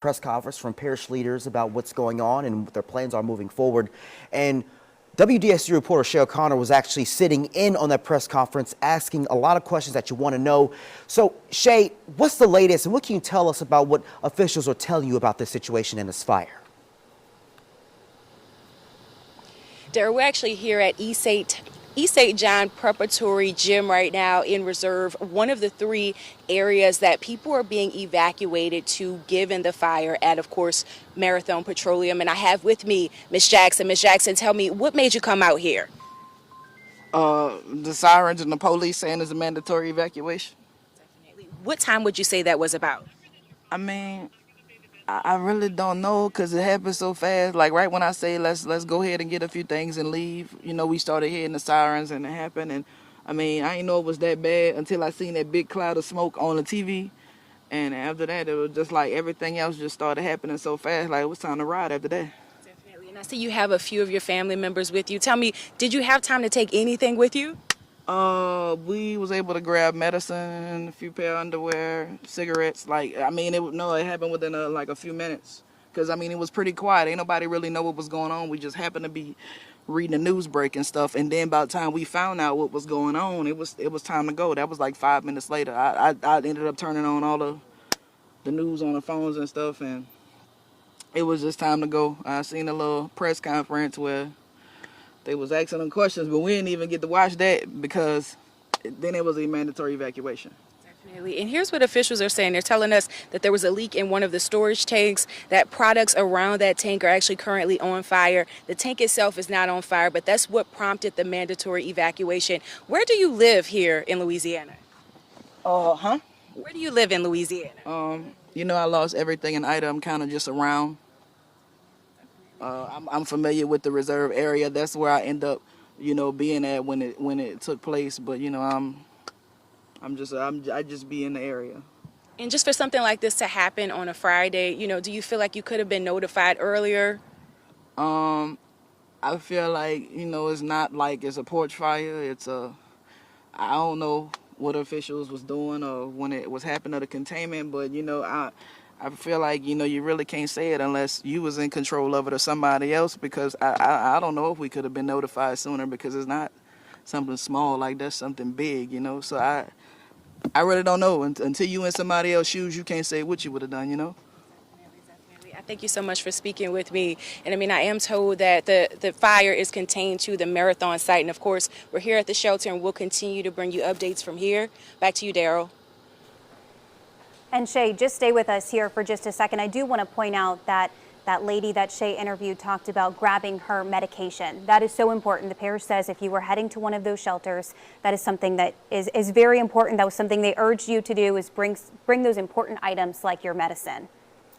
Press conference from parish leaders about what's going on and what their plans are moving forward. And WDSU reporter Shay O'Connor was actually sitting in on that press conference asking a lot of questions that you want to know. So, Shay, what's the latest and what can you tell us about what officials are telling you about this situation and this fire? Darrell, we're actually here at East St. John Preparatory Gym right now in Reserve, one of the three areas that people are being evacuated to given the fire at, of course, Marathon Petroleum. And I have with me Ms. Jackson. Ms. Jackson, tell me, what made you come out here? The sirens and the police saying it's a mandatory evacuation. Definitely. What time would you say that was about? I mean, I really don't know because it happened so fast. Like right when I say let's go ahead and get a few things and leave, you know, we started hearing the sirens and it happened. And I mean, I didn't know it was that bad until I seen that big cloud of smoke on the TV. And after that, it was just like everything else just started happening so fast. Like it was time to ride after that. Definitely. And I see you have a few of your family members with you. Tell me, did you have time to take anything with you? We was able to grab medicine, a few pair of underwear, cigarettes. Like, I mean, it happened within like a few minutes. Cause I mean, it was pretty quiet. Ain't nobody really know what was going on. We just happened to be reading the news break and stuff. And then by the time we found out what was going on, it was time to go. That was like 5 minutes later. I ended up turning on all the news on the phones and stuff, and it was just time to go. I seen a little press conference where they was asking them questions, but we didn't even get to watch that because then it was a mandatory evacuation. Definitely. And here's what officials are saying. They're telling us that there was a leak in one of the storage tanks, that products around that tank are actually currently on fire. The tank itself is not on fire, but that's what prompted the mandatory evacuation. Where do you live here in Louisiana? Where do you live in Louisiana? You know, I lost everything in Ida. I'm kind of just around. I'm familiar with the reserve area. That's where I end up, you know, being at when it took place. But you know, I just be in the area. And just for something like this to happen on a Friday, you know, do you feel like you could have been notified earlier? I feel like, you know, it's not like it's a porch fire. I don't know what officials was doing or when it was happening to the containment, but you know, I feel like, you know, you really can't say it unless you was in control of it or somebody else, because I don't know if we could have been notified sooner, because it's not something small like that's something big, you know. So I really don't know. Until you in somebody else's shoes, you can't say what you would have done, you know. Definitely. I thank you so much for speaking with me. And I mean, I am told that the fire is contained to the Marathon site. And of course, we're here at the shelter and we'll continue to bring you updates from here. Back to you, Darrell. And Shay, just stay with us here for just a second. I do want to point out that that lady that Shay interviewed talked about grabbing her medication. That is so important. The parish says if you were heading to one of those shelters, that is something that is very important. That was something they urged you to do, is bring those important items like your medicine.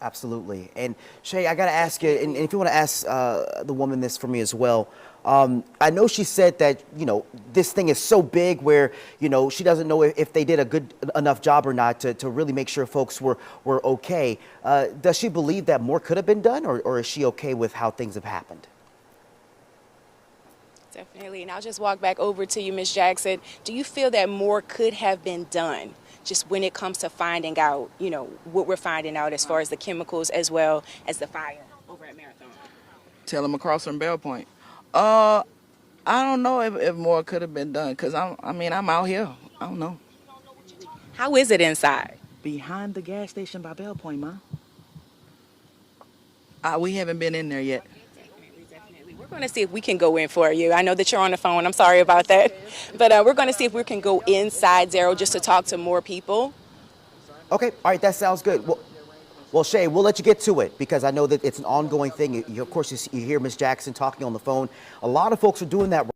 Absolutely. And Shay, I got to ask you, and if you want to ask the woman this for me as well, I know she said that, you know, this thing is so big where, you know, she doesn't know if they did a good enough job or not to really make sure folks were okay. Does she believe that more could have been done, or is she okay with how things have happened? Definitely. And I'll just walk back over to you, Ms. Jackson. Do you feel that more could have been done just when it comes to finding out, you know, what we're finding out as far as the chemicals as well as the fire over at Marathon? Tell them across from Bell Point. I don't know if more could have been done, because I'm out here. I don't know. How is it inside? Behind the gas station by Bell Point, Ma. We haven't been in there yet. Definitely. We're going to see if we can go in for you. I know that you're on the phone. I'm sorry about that. But we're going to see if we can go inside, Darrell, just to talk to more people. Okay. All right. That sounds good. Well, Shay, we'll let you get to it because I know that it's an ongoing thing. Of course, you hear Ms. Jackson talking on the phone. A lot of folks are doing that.